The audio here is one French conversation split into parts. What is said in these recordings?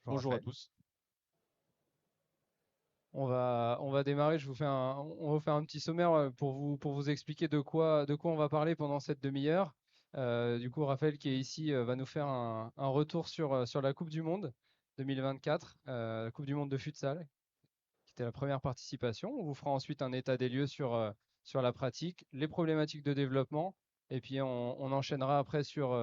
Bonjour Bonjour à Raphaël. tous. On va démarrer. On va vous faire un petit sommaire pour vous expliquer de quoi on va parler pendant cette demi-heure. Du coup, Raphaël qui est ici va nous faire un retour sur la Coupe du Monde 2024, la Coupe du Monde de futsal, qui était la première participation. On vous fera ensuite un état des lieux sur la pratique, les problématiques de développement, et puis on enchaînera après sur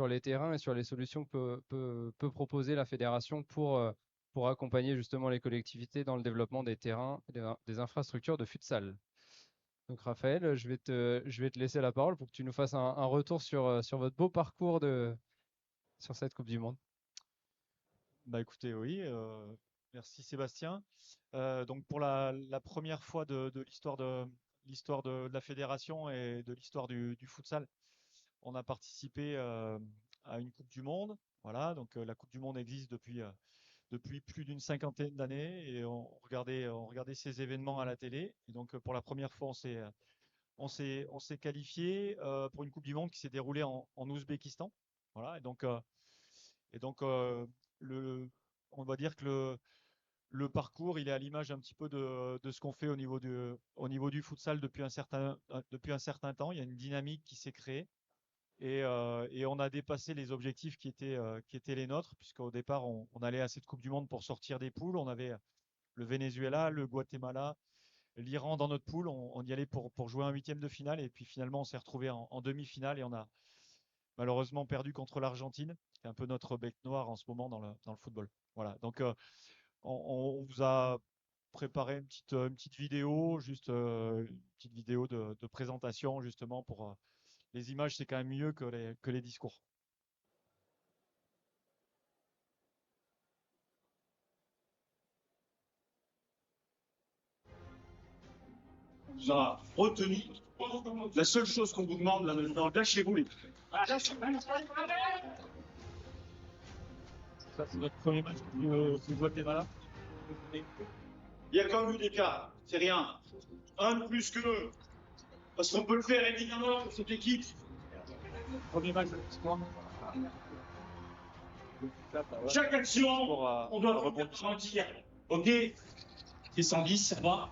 les terrains et sur les solutions que peut proposer la fédération pour accompagner justement les collectivités dans le développement des terrains et des infrastructures de futsal. Donc Raphaël, je vais te laisser la parole pour que tu nous fasses un retour sur votre beau parcours sur cette Coupe du Monde. Bah écoutez, oui, merci Sébastien. Donc pour la première fois de l'histoire de la fédération et de l'histoire du futsal, on a participé à une Coupe du Monde. Voilà, donc la Coupe du Monde existe depuis plus d'une cinquantaine d'années et on regardait ces événements à la télé. Et donc pour la première fois, on s'est qualifié pour une Coupe du Monde qui s'est déroulée en Ouzbékistan. Voilà, et donc, le, on va dire que le parcours, il est à l'image un petit peu de ce qu'on fait au niveau du futsal depuis un certain temps. Il y a une dynamique qui s'est créée et on a dépassé les objectifs qui étaient les nôtres, puisqu'au départ, on allait à cette Coupe du Monde pour sortir des poules. On avait le Venezuela, le Guatemala, l'Iran dans notre poule. On y allait pour jouer un huitième de finale et puis finalement, on s'est retrouvé en demi-finale et on a malheureusement perdu contre l'Argentine, qui est un peu notre bec noir en ce moment dans le football. Voilà. Donc, on vous a préparé une petite vidéo, juste une petite vidéo de présentation, justement, pour les images, c'est quand même mieux que les discours. Vous a retenu. La seule chose qu'on vous demande là maintenant, lâchez-vous les. Ça, c'est notre premier match du Guatemala. Il y a quand même eu des cas, c'est rien. Un de plus que eux. Parce qu'on peut le faire évidemment pour cette équipe. Premier match de l'histoire. Chaque action, Pour on doit rebondir. ralentir. Ok. Et 110, ça va.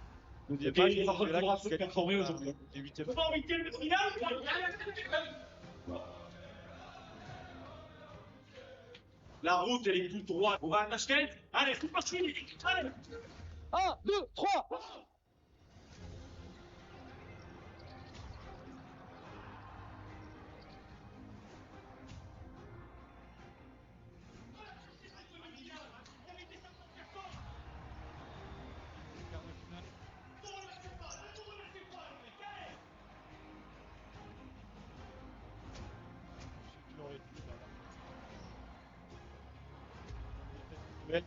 N'oubliez Ok, pas, il il y faudra a se qui performer aujourd'hui. les huitièmes. Pas en huitième de finale. La route, elle est toute droite. On va à Tashkent. Allez, c'est parti. Allez. Un, deux, trois. Voilà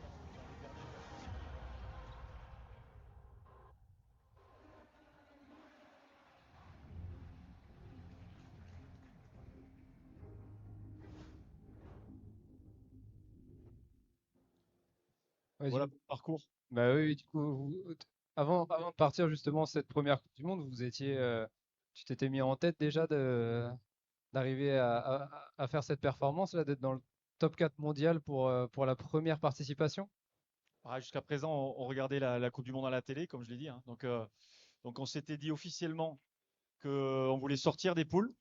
Vas-y. pour le parcours. Bah oui, oui, du coup, avant de partir justement cette première Coupe du Monde, tu t'étais mis en tête déjà d'arriver à faire cette performance là, d'être dans le top 4 mondial pour la première participation. Jusqu'à présent, on regardait la Coupe du Monde à la télé, comme je l'ai dit, hein. Donc, on s'était dit officiellement qu'on voulait sortir des poules.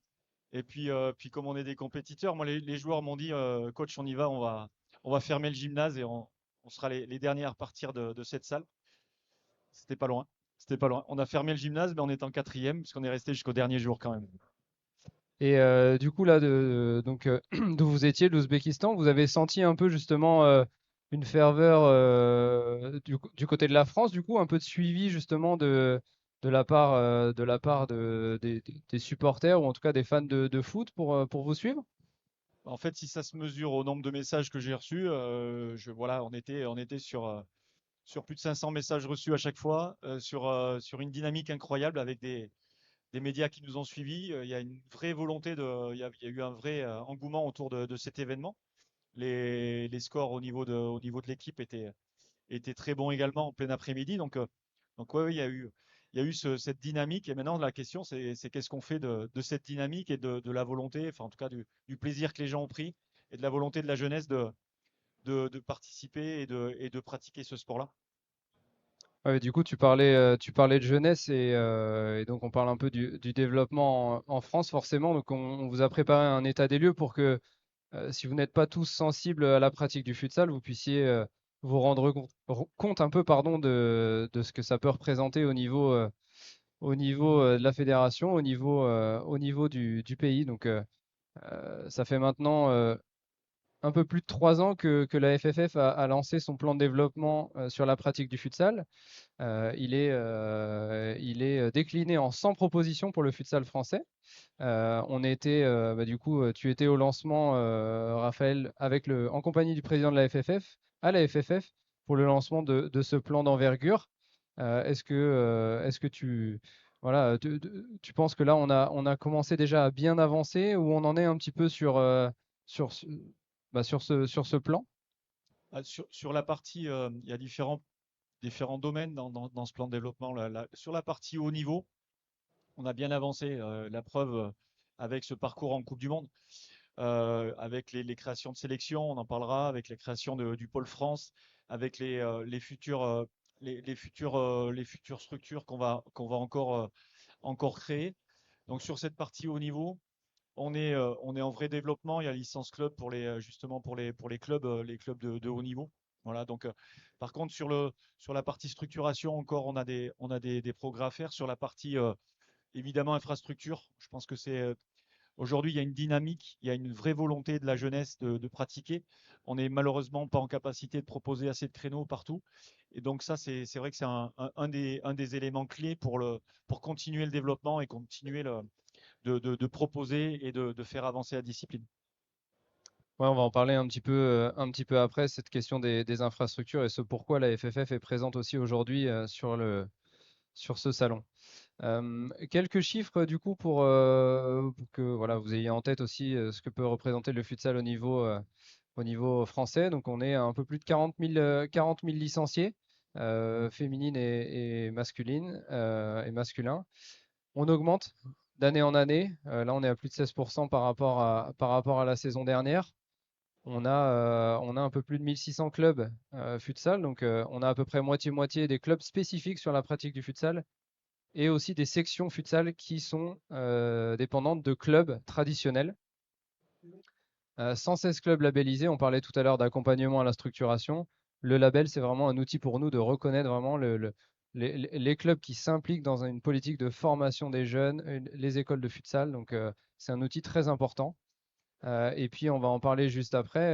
Et puis comme on est des compétiteurs, moi, les joueurs m'ont dit, coach, on y va, on va fermer le gymnase et on sera les derniers à repartir de cette salle. C'était pas loin. C'était pas loin. On a fermé le gymnase, mais on est en quatrième, puisqu'on est resté jusqu'au dernier jour quand même. Et du coup, là, d'où vous étiez, de l'Ouzbékistan, vous avez senti un peu justement une ferveur du côté de la France, du coup, un peu de suivi justement de la part des supporters ou en tout cas des fans de foot pour vous suivre? En fait, si ça se mesure au nombre de messages que j'ai reçus, voilà, on était sur plus de 500 messages reçus à chaque fois, sur une dynamique incroyable avec des médias qui nous ont suivis. Il y a une vraie volonté il y a eu un vrai engouement autour de cet événement. Les scores au niveau de l'équipe étaient très bons également en plein après-midi. Donc ouais, ouais, il y a eu cette dynamique. Et maintenant, la question, c'est qu'est-ce qu'on fait de cette dynamique et de la volonté, enfin en tout cas du plaisir que les gens ont pris et de la volonté de la jeunesse de participer et de pratiquer ce sport-là. Ouais, du coup, tu parlais de jeunesse et donc on parle un peu du développement en France forcément. Donc on vous a préparé un état des lieux pour que si vous n'êtes pas tous sensibles à la pratique du futsal, vous puissiez vous rendre compte un peu pardon, de ce que ça peut représenter au niveau de la fédération, au niveau du pays. Donc ça fait maintenant un peu plus de 3 ans que la FFF a lancé son plan de développement sur la pratique du futsal. Il est décliné en 100 propositions pour le futsal français. On était, du coup, tu étais au lancement, Raphaël, en compagnie du président de la FFF, à la FFF, pour le lancement de ce plan d'envergure. Est-ce que voilà, tu penses que là, on a commencé déjà à bien avancer ou on en est un petit peu sur, ce- sur ce plan? Sur la partie, il y a différents domaines dans ce plan de développement. Sur la partie haut niveau, on a bien avancé. La preuve avec ce parcours en Coupe du Monde, avec les créations de sélection, on en parlera, avec les créations du pôle France, avec les futures structures qu'on va encore créer. Donc sur cette partie haut niveau, on est en vrai développement. Il y a licence club justement pour les clubs de haut niveau. Voilà. Donc, par contre, sur la partie structuration, encore, on a des progrès à faire. Sur la partie, évidemment, infrastructure, je pense que aujourd'hui, il y a une dynamique, il y a une vraie volonté de la jeunesse de pratiquer. On n'est malheureusement pas en capacité de proposer assez de créneaux partout. Et donc, ça, c'est vrai que c'est un des éléments clés pour continuer le développement et continuer de proposer et de faire avancer la discipline. Ouais, on va en parler un petit peu après, cette question des infrastructures et ce pourquoi la FFF est présente aussi aujourd'hui sur ce salon. Quelques chiffres du coup pour que voilà, vous ayez en tête aussi ce que peut représenter le futsal au niveau français. Donc on est à un peu plus de 40 000 licenciés, féminines et masculines et masculins. On augmente d'année en année. Là, on est à plus de 16% par rapport à la saison dernière. On a un peu plus de 1600 clubs futsal, donc on a à peu près moitié-moitié des clubs spécifiques sur la pratique du futsal et aussi des sections futsal qui sont dépendantes de clubs traditionnels. 116 clubs labellisés, on parlait tout à l'heure d'accompagnement à la structuration. Le label, c'est vraiment un outil pour nous de reconnaître vraiment les clubs qui s'impliquent dans une politique de formation des jeunes, les écoles de futsal. Donc, c'est un outil très important. Et puis, on va en parler juste après.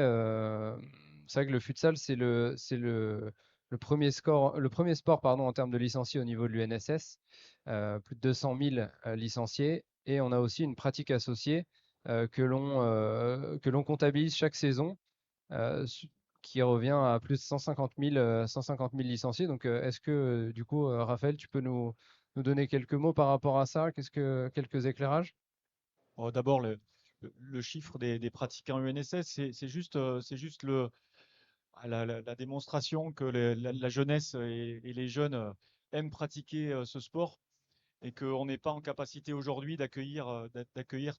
C'est vrai que le futsal, le le premier sport pardon, en termes de licenciés au niveau de l'UNSS. Plus de 200 000 licenciés. Et on a aussi une pratique associée que l'on comptabilise chaque saison, qui revient à plus de 150 000 licenciés. Donc, est-ce que, du coup, Raphaël, tu peux nous donner quelques mots par rapport à ça? Quelques éclairages? D'abord, le chiffre des pratiquants UNSS, c'est juste la démonstration que la jeunesse et les jeunes aiment pratiquer ce sport et qu'on n'est pas en capacité aujourd'hui d'accueillir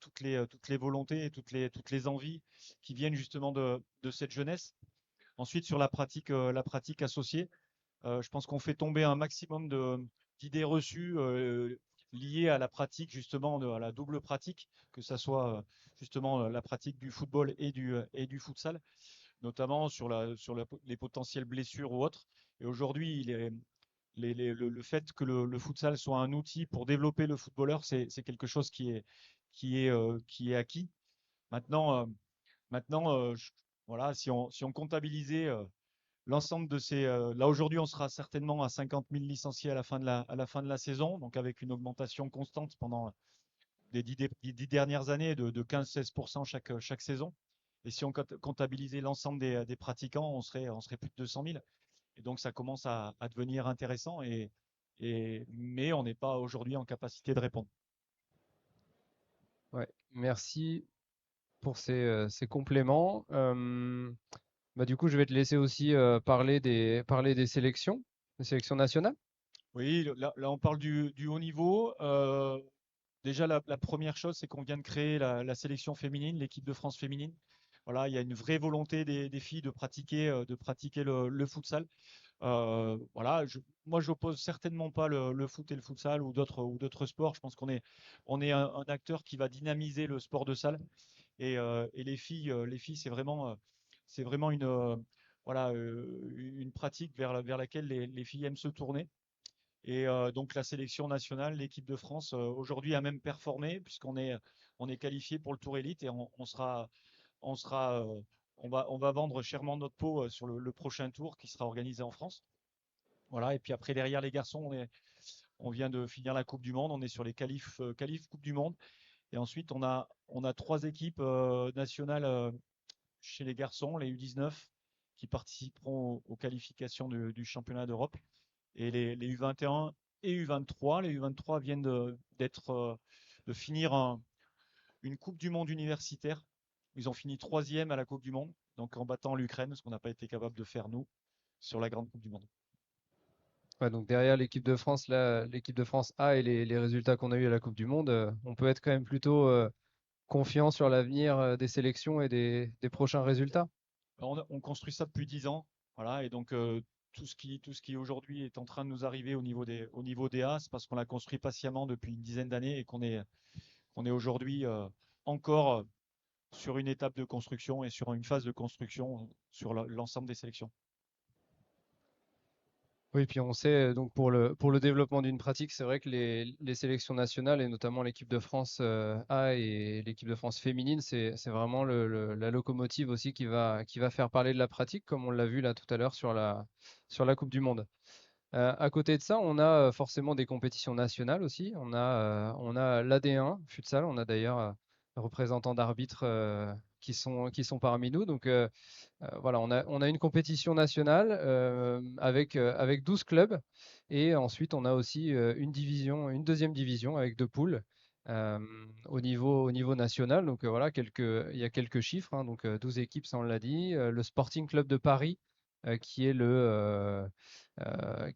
toutes les volontés et toutes les envies qui viennent justement de cette jeunesse. Ensuite, sur la pratique associée, je pense qu'on fait tomber un maximum d'idées reçues liées à la pratique, justement, à la double pratique, que ce soit justement la pratique du football et du futsal, notamment les potentielles blessures ou autres. Et aujourd'hui, le fait que le futsal soit un outil pour développer le footballeur, c'est quelque chose qui est acquis. Maintenant, maintenant voilà, si on comptabilisait l'ensemble de là aujourd'hui, on sera certainement à 50 000 licenciés à la fin de la saison, donc avec une augmentation constante pendant les 10 dernières années de 15-16% chaque saison. Et si on comptabilisait l'ensemble des pratiquants, on serait plus de 200 000. Et donc ça commence à devenir intéressant, mais on n'est pas aujourd'hui en capacité de répondre. Ouais, merci pour ces compléments. Du coup, je vais te laisser aussi parler des sélections nationales. Oui, là on parle du haut niveau. Déjà, la première chose, c'est qu'on vient de créer la sélection féminine, l'équipe de France féminine. Voilà, il y a une vraie volonté des filles de pratiquer le futsal. Voilà, moi, j'oppose certainement pas le foot et le futsal ou d'autres sports. Je pense on est un acteur qui va dynamiser le sport de salle. Et les filles, c'est vraiment voilà, une pratique vers laquelle les filles aiment se tourner. Donc la sélection nationale, l'équipe de France, aujourd'hui a même performé puisqu'on est qualifié pour le Tour Élite et on sera, on va vendre chèrement notre peau sur le prochain tour qui sera organisé en France. Voilà. Et puis après derrière les garçons, on vient de finir la Coupe du Monde, on est sur les qualifs Coupe du Monde. Et ensuite on a trois équipes nationales chez les garçons, les U19, qui participeront aux qualifications du championnat d'Europe. Et les U21 et U23, les U23 viennent de finir une Coupe du Monde universitaire. Ils ont fini troisième à la Coupe du Monde, donc en battant l'Ukraine, ce qu'on n'a pas été capable de faire nous sur la grande Coupe du Monde. Ouais, donc derrière l'équipe de France, là, l'équipe de France A et les résultats qu'on a eu à la Coupe du Monde, on peut être quand même plutôt confiant sur l'avenir des sélections et des prochains résultats. On construit ça depuis 10 ans, voilà, et donc tout ce qui aujourd'hui est en train de nous arriver au niveau des A, c'est parce qu'on l'a construit patiemment depuis une dizaine d'années et qu'on est aujourd'hui encore sur une étape de construction et sur une phase de construction sur l'ensemble des sélections. Oui, puis on sait, donc pour le développement d'une pratique, c'est vrai que les sélections nationales et notamment l'équipe de France A et l'équipe de France féminine, c'est vraiment la locomotive aussi qui va faire parler de la pratique, comme on l'a vu là tout à l'heure sur la Coupe du Monde. À côté de ça, on a forcément des compétitions nationales aussi. On a l'AD1 futsal. On a d'ailleurs représentants d'arbitres qui sont parmi nous. Donc voilà, on a une compétition nationale avec 12 clubs. Et ensuite, on a aussi une deuxième division avec deux poules euh, au niveau national. Donc voilà, il y a quelques chiffres, hein. Donc 12 équipes, ça on l'a dit. Le Sporting Club de Paris, qui est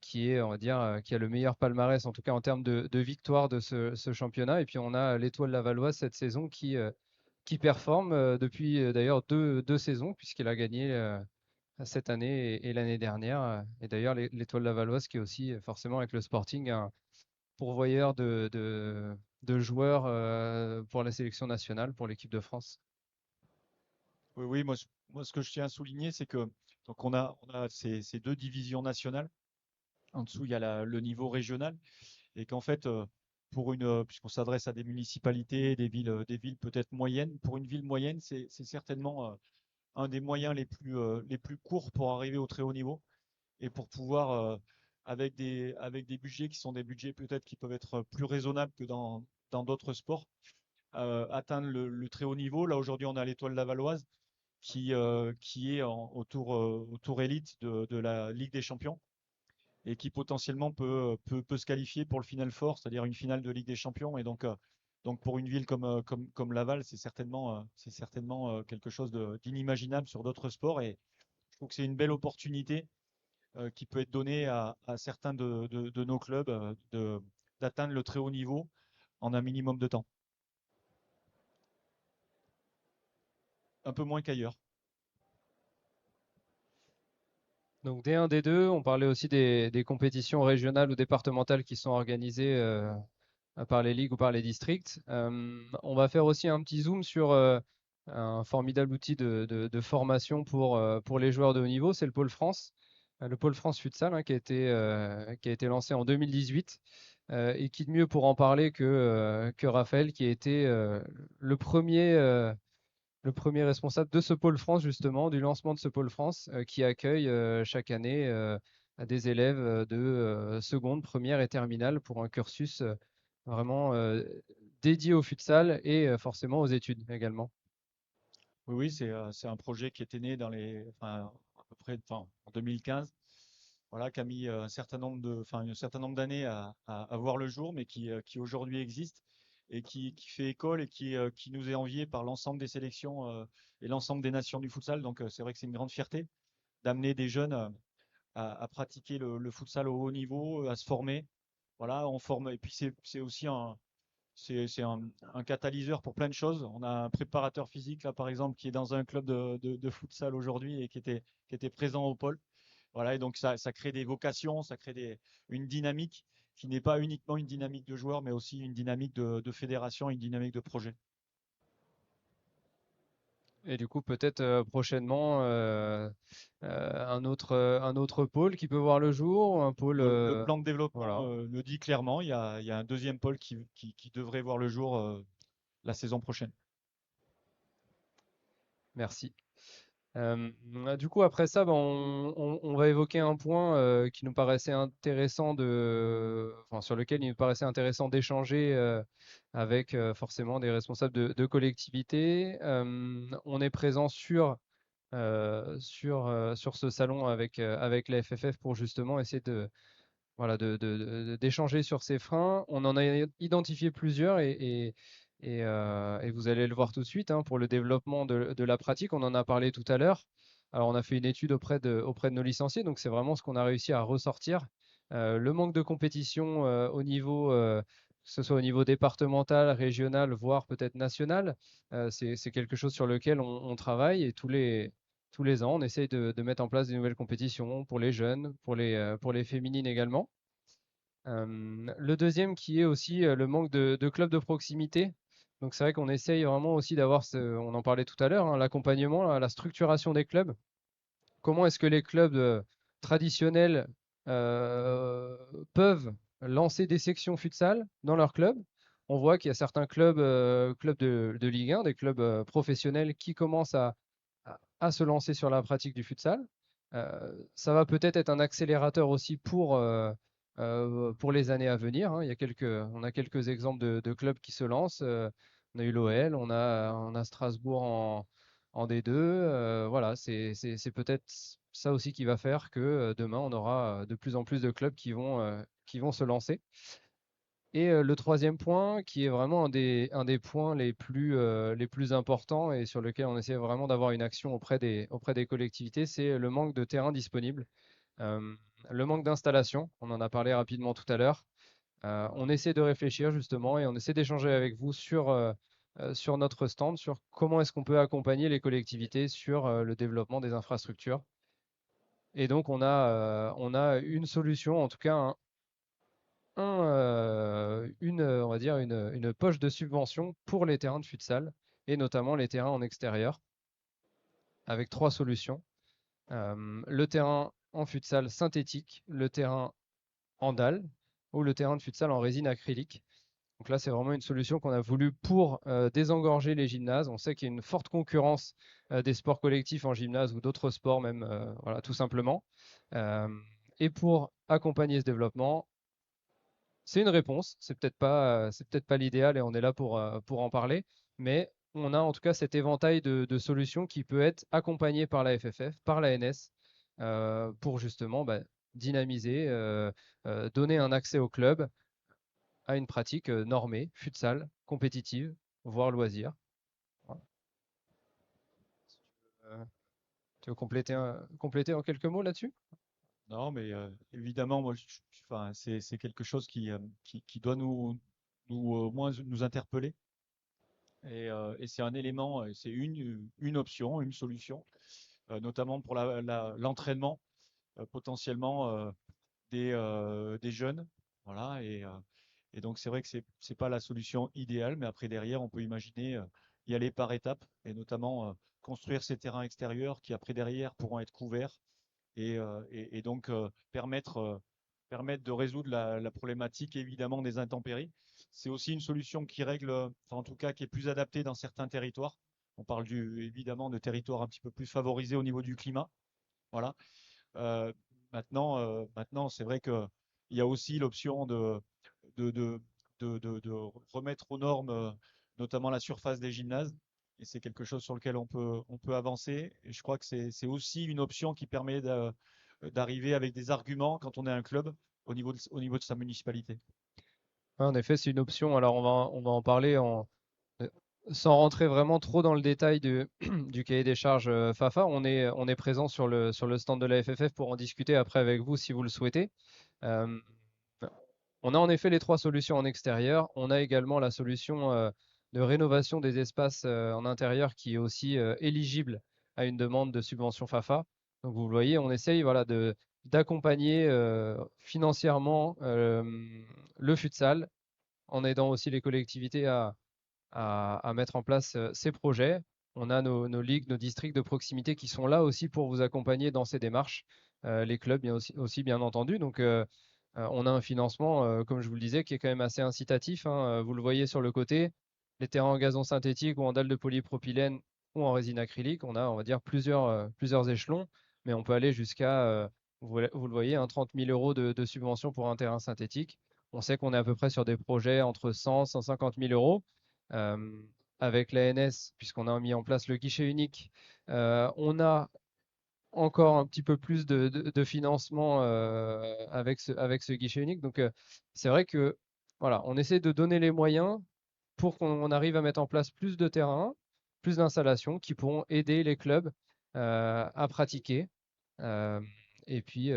qui est, on va dire, qui a le meilleur palmarès, en tout cas en termes de victoire de ce championnat. Et puis on a l'Étoile Lavalloise cette saison qui performe depuis d'ailleurs deux saisons, puisqu'il a gagné cette année et l'année dernière. Et d'ailleurs, l'Étoile Lavalloise qui est aussi forcément avec le Sporting un pourvoyeur de joueurs pour la sélection nationale, pour l'équipe de France. Oui, oui, moi, ce que je tiens à souligner, c'est que donc on a ces deux divisions nationales. En dessous, il y a le niveau régional et qu'en fait, puisqu'on s'adresse à des municipalités, des villes peut-être moyennes, pour une ville moyenne, c'est certainement un des moyens les plus courts pour arriver au très haut niveau et pour pouvoir, avec des budgets qui sont des budgets peut-être qui peuvent être plus raisonnables que dans d'autres sports, atteindre le très haut niveau. Là, aujourd'hui, on a l'Étoile Lavalloise qui est au tour élite de la Ligue des Champions et qui potentiellement peut se qualifier pour le Final Four, c'est-à-dire une finale de Ligue des Champions. Et donc pour une ville comme Laval, c'est certainement quelque chose d'inimaginable sur d'autres sports. Et je trouve que c'est une belle opportunité qui peut être donnée à certains de nos clubs d'atteindre le très haut niveau en un minimum de temps. Un peu moins qu'ailleurs. Donc D1, D2, on parlait aussi des compétitions régionales ou départementales qui sont organisées par les ligues ou par les districts. On va faire aussi un petit zoom sur un formidable outil de formation pour les joueurs de haut niveau, c'est le Pôle France. Le Pôle France Futsal, hein, qui a été lancé en 2018. Et qui de mieux pour en parler que Raphaël, qui a été le premier responsable de ce pôle France, justement, du lancement de ce pôle France, qui accueille chaque année des élèves de seconde, première et terminale pour un cursus vraiment dédié au futsal et forcément aux études également. Oui, oui, c'est un projet qui était né enfin, à peu près, enfin, en 2015, voilà, qui a mis un certain nombre d'années à voir le jour, mais qui aujourd'hui existe et qui fait école et qui nous est envié par l'ensemble des sélections et l'ensemble des nations du futsal. Donc, c'est vrai que c'est une grande fierté d'amener des jeunes à pratiquer le futsal au haut niveau, à se former. Voilà, on forme. Et puis, c'est aussi c'est un catalyseur pour plein de choses. On a un préparateur physique, là, par exemple, qui est dans un club de futsal aujourd'hui et qui était présent au pôle. Voilà, et donc ça crée des vocations, une dynamique qui n'est pas uniquement une dynamique de joueurs, mais aussi une dynamique de fédération, une dynamique de projet. Et du coup, peut-être prochainement un autre pôle qui peut voir le jour, un pôle. Le plan de développement Voilà, le dit clairement, il y a un deuxième pôle qui devrait voir le jour la saison prochaine. merci. Du coup, après ça, ben, on va évoquer un point qui nous paraissait intéressant enfin, sur lequel il nous paraissait intéressant d'échanger avec forcément des responsables de collectivités. On est présent sur ce salon avec la FFF pour justement essayer voilà, d'échanger sur ces freins. On en a identifié plusieurs et vous allez le voir tout de suite hein, pour le développement de la pratique. On en a parlé tout à l'heure. Alors, on a fait une étude auprès de nos licenciés, donc c'est vraiment ce qu'on a réussi à ressortir. Le manque de compétition que ce soit au niveau départemental, régional, voire peut-être national, c'est quelque chose sur lequel on travaille et tous les ans, on essaye de mettre en place des nouvelles compétitions pour les jeunes, pour les féminines également. Le deuxième qui est aussi le manque de clubs de proximité. Donc c'est vrai qu'on essaye vraiment aussi d'avoir, on en parlait tout à l'heure, hein, l'accompagnement, la structuration des clubs. Comment est-ce que les clubs traditionnels euh, peuvent lancer des sections futsal dans leur club? On voit qu'il y a certains clubs de Ligue 1, des clubs professionnels qui commencent à se lancer sur la pratique du futsal. Ça va peut-être être un accélérateur aussi pour les années à venir, hein. On a quelques exemples de clubs qui se lancent. On a eu l'OL, on a Strasbourg en D2. Voilà, c'est peut-être ça aussi qui va faire que demain, on aura de plus en plus de clubs qui vont se lancer. Et le troisième point, qui est vraiment un des points les plus importants et sur lequel on essaie vraiment d'avoir une action auprès des collectivités, c'est le manque de terrain disponible, euh, le manque d'installation. On en a parlé rapidement tout à l'heure. On essaie de réfléchir justement et on essaie d'échanger avec vous sur notre stand, sur comment est-ce qu'on peut accompagner les collectivités sur le développement des infrastructures. Et donc, on a une solution, en tout cas on va dire une poche de subvention pour les terrains de futsal et notamment les terrains en extérieur avec trois solutions. Le terrain en futsal synthétique, le terrain en dalle ou le terrain de futsal en résine acrylique. Donc là, c'est vraiment une solution qu'on a voulu pour désengorger les gymnases. On sait qu'il y a une forte concurrence des sports collectifs en gymnase ou d'autres sports même, voilà, tout simplement. Euh, et pour accompagner ce développement, c'est une réponse. C'est peut-être pas l'idéal et on est là pour en parler. Mais on a en tout cas cet éventail de solutions qui peut être accompagné par la FFF, par la NS, pour justement bah, dynamiser, donner un accès au club à une pratique normée, futsal, compétitive, voire loisir. Voilà. Euh, Tu veux compléter en quelques mots là-dessus? Non, mais évidemment, moi, enfin, c'est quelque chose qui doit nous au moins nous interpeller. Et c'est un élément, c'est une option, une solution, notamment pour l'entraînement potentiellement des jeunes. Voilà, et donc c'est vrai que c'est pas la solution idéale, mais après derrière, on peut imaginer y aller par étapes, et notamment construire ces terrains extérieurs qui après derrière pourront être couverts et donc permettre de résoudre la problématique évidemment des intempéries. C'est aussi une solution qui règle, enfin, en tout cas qui est plus adaptée dans certains territoires. On parle évidemment de territoires un petit peu plus favorisés au niveau du climat. Voilà. Euh, maintenant, c'est vrai qu'il y a aussi l'option de, de, de remettre aux normes, notamment la surface des gymnases. Et c'est quelque chose sur lequel on peut avancer. Et je crois que c'est aussi une option qui permet d'arriver avec des arguments quand on est un club au niveau de sa municipalité. Ouais, en effet, c'est une option. Alors, on va en parler euh, sans rentrer vraiment trop dans le détail du cahier des charges FAFA. On est présent sur le stand de la FFF pour en discuter après avec vous si vous le souhaitez. Euh, On a en effet les 3 solutions en extérieur. On a également la solution de rénovation des espaces en intérieur qui est aussi éligible à une demande de subvention FAFA. Donc vous le voyez, on essaye voilà, d'accompagner financièrement le futsal en aidant aussi les collectivités à mettre en place ces projets. On a nos ligues, nos districts de proximité qui sont là aussi pour vous accompagner dans ces démarches. Les clubs bien aussi, bien entendu. Donc on a un financement, comme je vous le disais, qui est quand même assez incitatif, hein. Vous le voyez sur le côté, les terrains en gazon synthétique ou en dalle de polypropylène ou en résine acrylique, on va dire, plusieurs échelons, mais on peut aller jusqu'à, vous le voyez, 30 000 euros de subvention pour un terrain synthétique. On sait qu'on est à peu près sur des projets entre 100 et 150 000 euros. Euh, Avec l'ANS, puisqu'on a mis en place le guichet unique, on a encore un petit peu plus de financement avec ce guichet unique. Donc, c'est vrai que voilà, on essaie de donner les moyens pour qu'on arrive à mettre en place plus de terrains, plus d'installations qui pourront aider les clubs à pratiquer. euh, et puis,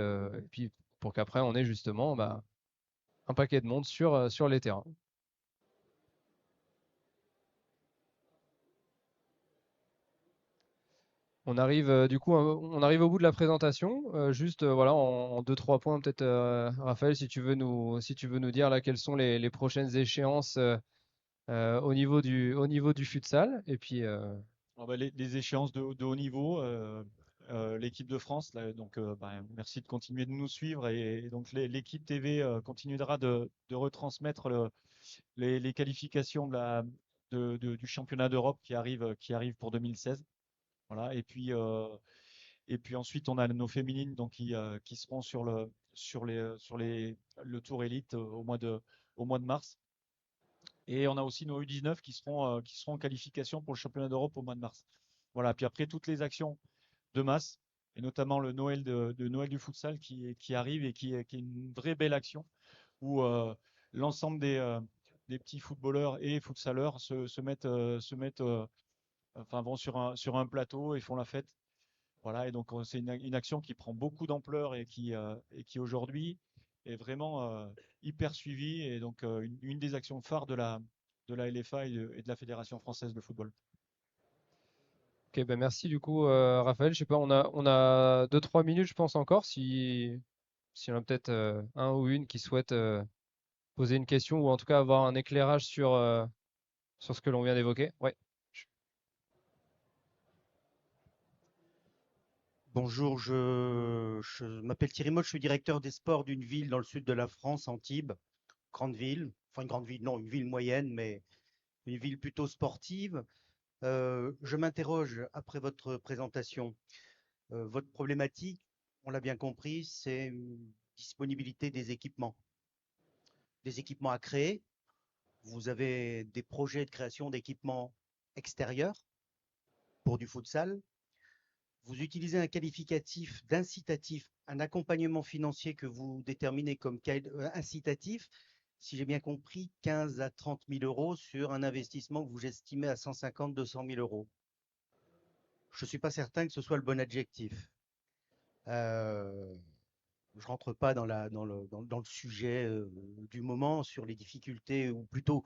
pour qu'après, on ait justement bah, un paquet de monde sur les terrains. On arrive du coup, on arrive au bout de la présentation. Juste voilà, en 2-3 points peut-être, Raphaël, si tu veux nous dire là quelles sont les prochaines échéances au niveau du futsal. Et puis, Les échéances de haut niveau, l'équipe de France, là, donc merci de continuer de nous suivre et donc l'équipe TV continuera de retransmettre les qualifications du championnat d'Europe qui arrive pour 2016. Voilà. Et puis ensuite, on a nos féminines donc, qui seront le Tour Élite au mois de mars. Et on a aussi nos U19 qui seront en qualification pour le championnat d'Europe au mois de mars. Voilà. Puis après, toutes les actions de masse, et notamment le Noël de Noël du futsal qui arrive et qui est une vraie belle action où l'ensemble des petits footballeurs et futsaleurs vont sur un plateau et font la fête. Voilà, et donc c'est une action qui prend beaucoup d'ampleur et qui aujourd'hui est vraiment hyper suivie et donc une des actions phares de la LFA et de la Fédération française de football. ok, ben merci du coup, Raphaël. Je sais pas, on a 2-3 minutes, je pense encore, si on a peut-être un ou une qui souhaite poser une question ou en tout cas avoir un éclairage sur ce que l'on vient d'évoquer. Ouais. Bonjour, je m'appelle Thierry Motte, je suis directeur des sports d'une ville dans le sud de la France, Antibes, grande ville, enfin une grande ville, non, une ville moyenne, mais une ville plutôt sportive. Je m'interroge après votre présentation. Votre problématique, on l'a bien compris, c'est une disponibilité des équipements à créer. Vous avez des projets de création d'équipements extérieurs pour du futsal. Vous utilisez un qualificatif d'incitatif, un accompagnement financier que vous déterminez comme incitatif, si j'ai bien compris, 15 à 30 000 euros sur un investissement que vous estimez à 150 200 000 euros. Je ne suis pas certain que ce soit le bon adjectif. Je ne rentre pas dans le sujet du moment sur les difficultés ou plutôt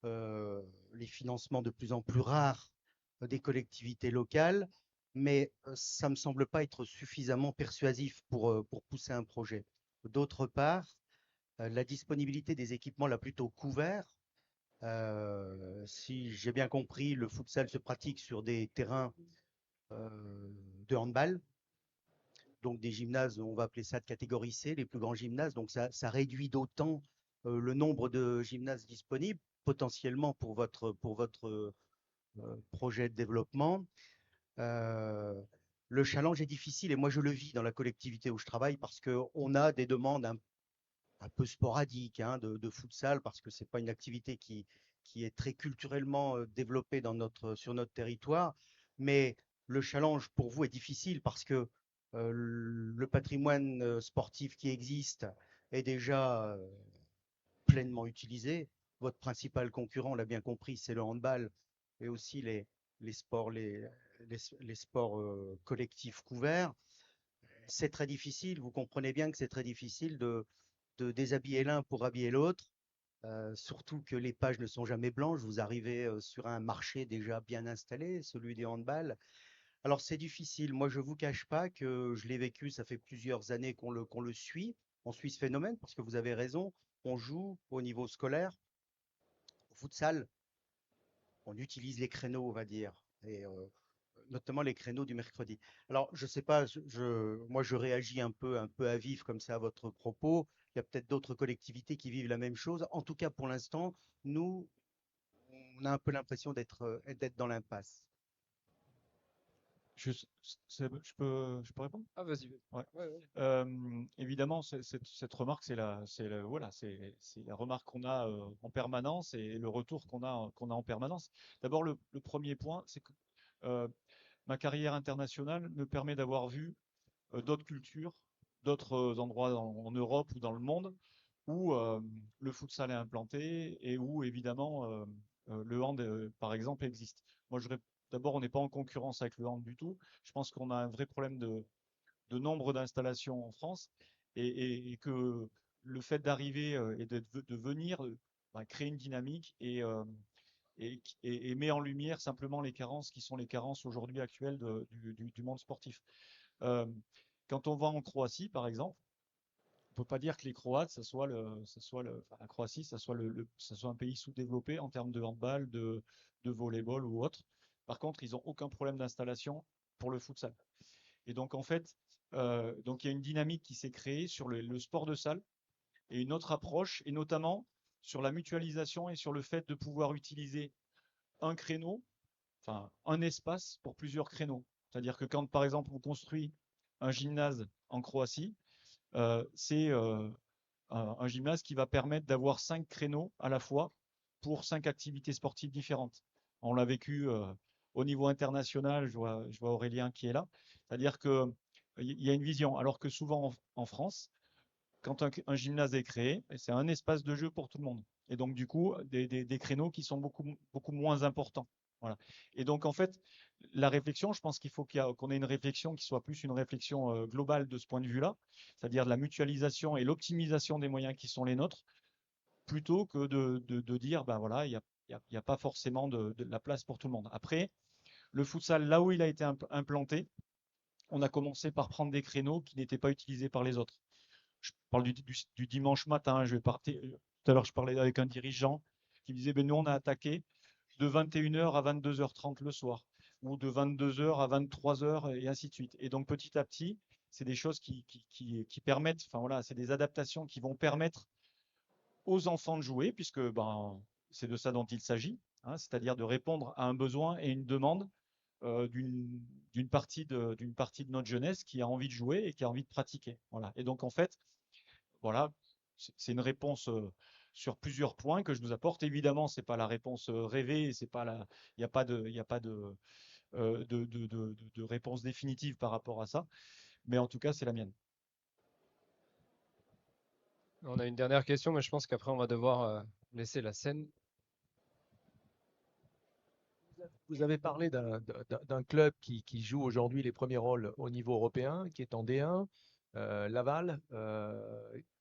les financements de plus en plus rares des collectivités locales, mais ça ne me semble pas être suffisamment persuasif pour pousser un projet. D'autre part, la disponibilité des équipements l'a plutôt couvert. Si j'ai bien compris, le futsal se pratique sur des terrains de handball, donc des gymnases, on va appeler ça de catégorie C, les plus grands gymnases. Donc ça réduit d'autant le nombre de gymnases disponibles potentiellement pour votre projet de développement. Le challenge est difficile et moi je le vis dans la collectivité où je travaille parce qu'on a des demandes un peu sporadiques de futsal parce que ce n'est pas une activité qui est très culturellement développée sur notre territoire. Mais le challenge pour vous est difficile parce que le patrimoine sportif qui existe est déjà pleinement utilisé. Votre principal concurrent, on l'a bien compris, c'est le handball et aussi les sports, les sports collectifs couverts. C'est très difficile, vous comprenez bien que c'est très difficile de déshabiller l'un pour habiller l'autre. Surtout que les pages ne sont jamais blanches. Vous arrivez sur un marché déjà bien installé, celui des handballs. Alors c'est difficile. Moi, je vous cache pas que je l'ai vécu. Ça fait plusieurs années qu'on le suit. On suit ce phénomène parce que vous avez raison. On joue au niveau scolaire, au futsal. On utilise les créneaux, on va dire, et notamment les créneaux du mercredi. Alors, je sais pas, moi, je réagis un peu à vif comme ça à votre propos. Il y a peut-être d'autres collectivités qui vivent la même chose. En tout cas, pour l'instant, nous, on a un peu l'impression d'être dans l'impasse. Je, je peux répondre? Ah, vas-y. Ouais. Ouais, ouais. Évidemment, cette remarque, voilà, c'est la remarque qu'on a en permanence et le retour qu'on a en permanence. D'abord, le premier point, c'est que euh, ma carrière internationale me permet d'avoir vu d'autres cultures, d'autres endroits en Europe ou dans le monde où le futsal est implanté et où évidemment le hand, par exemple, existe. Moi, d'abord, on n'est pas en concurrence avec le hand du tout. Je pense qu'on a un vrai problème de nombre d'installations en France et que le fait d'arriver et de venir bah, créer une dynamique et met en lumière simplement les carences qui sont les carences aujourd'hui actuelles du monde sportif. Euh, Quand on va en Croatie, par exemple, on peut pas dire que les Croates, enfin, la Croatie, ça soit un pays sous-développé en termes de handball, de volleyball ou autre. Par contre, ils n'ont aucun problème d'installation pour le futsal. Et donc, en fait, donc il y a une dynamique qui s'est créée sur le sport de salle et une autre approche, et notamment sur la mutualisation et sur le fait de pouvoir utiliser un créneau, enfin un espace pour plusieurs créneaux. C'est-à-dire que quand, par exemple, on construit un gymnase en Croatie, c'est un gymnase qui va permettre d'avoir 5 créneaux à la fois pour 5 activités sportives différentes. On l'a vécu au niveau international, je vois Aurélien qui est là. C'est-à-dire que il y a une vision, alors que souvent en France, quand un gymnase est créé, c'est un espace de jeu pour tout le monde. Et donc, du coup, des créneaux qui sont beaucoup moins importants. Voilà. Et donc, en fait, la réflexion, je pense qu'il faut qu'on ait une réflexion qui soit plus une réflexion globale de ce point de vue-là, c'est-à-dire de la mutualisation et l'optimisation des moyens qui sont les nôtres, plutôt que de dire, ben voilà, il y a pas forcément de la place pour tout le monde. Après, le futsal, là où il a été implanté, on a commencé par prendre des créneaux qui n'étaient pas utilisés par les autres. Je parle du dimanche matin. Je vais partir. Tout à l'heure, je parlais avec un dirigeant qui me disait, ben, nous, on a attaqué de 21h à 22h30 le soir, ou de 22h à 23h, et ainsi de suite. Et donc, petit à petit, c'est des choses qui permettent, enfin voilà, c'est des adaptations qui vont permettre aux enfants de jouer, puisque ben, c'est de ça dont il s'agit, hein, c'est-à-dire de répondre à un besoin et une demande d'une partie de notre jeunesse qui a envie de jouer et qui a envie de pratiquer. Voilà. Et donc, en fait, voilà, c'est une réponse sur plusieurs points que je vous apporte. Évidemment, c'est pas la réponse rêvée, c'est pas la, il y a pas de réponse définitive par rapport à ça, mais en tout cas, c'est la mienne. On a une dernière question, mais je pense qu'après, on va devoir laisser la scène. Vous avez parlé d'un club qui joue aujourd'hui les premiers rôles au niveau européen, qui est en D1, Laval.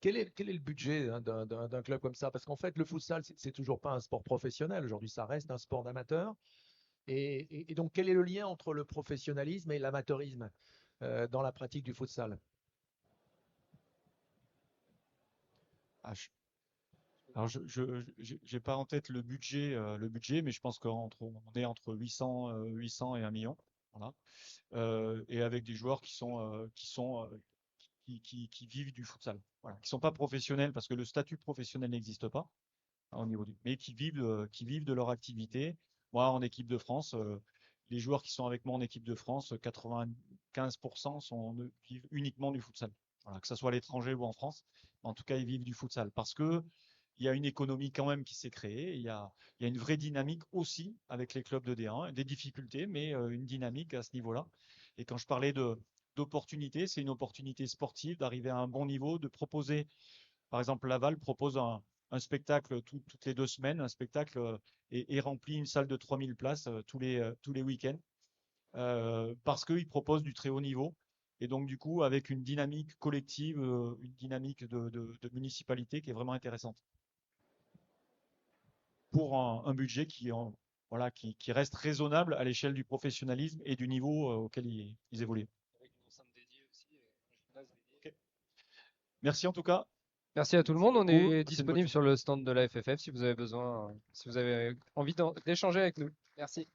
Quel est le budget hein, d'un club comme ça? Parce qu'en fait, le futsal, c'est toujours pas un sport professionnel. Aujourd'hui, ça reste un sport d'amateur. Et donc, quel est le lien entre le professionnalisme et l'amateurisme dans la pratique du futsal? Ah, alors, j'ai pas en tête le budget, mais je pense on est entre 800 et 1 million. Voilà. Et avec des joueurs qui vivent du futsal. Voilà. Qui sont pas professionnels parce que le statut professionnel n'existe pas hein, au niveau mais qui vivent de leur activité. Moi, en équipe de France, les joueurs qui sont avec moi en équipe de France, 95% vivent uniquement du futsal. Voilà, que ce soit à l'étranger ou en France, en tout cas, ils vivent du futsal parce que il y a une économie quand même qui s'est créée. Il y a une vraie dynamique aussi avec les clubs de D1, des difficultés, mais une dynamique à ce niveau-là. Et quand je parlais d'opportunité, c'est une opportunité sportive d'arriver à un bon niveau, de proposer, par exemple, Laval propose un spectacle toutes les 2 semaines, un spectacle et remplit une salle de 3000 places tous les week-ends parce qu'il propose du très haut niveau et donc du coup avec une dynamique collective, une dynamique de municipalité qui est vraiment intéressante pour un budget voilà, qui reste raisonnable à l'échelle du professionnalisme et du niveau auquel ils évoluent. Avec une enceinte dédiée aussi, un gymnase dédié. Ok. Merci en tout cas. Merci à tout le monde. On beaucoup. est Passez une bonne disponible journée. sur le stand de la FFF si vous avez besoin, si vous avez envie d'échanger avec nous. Merci.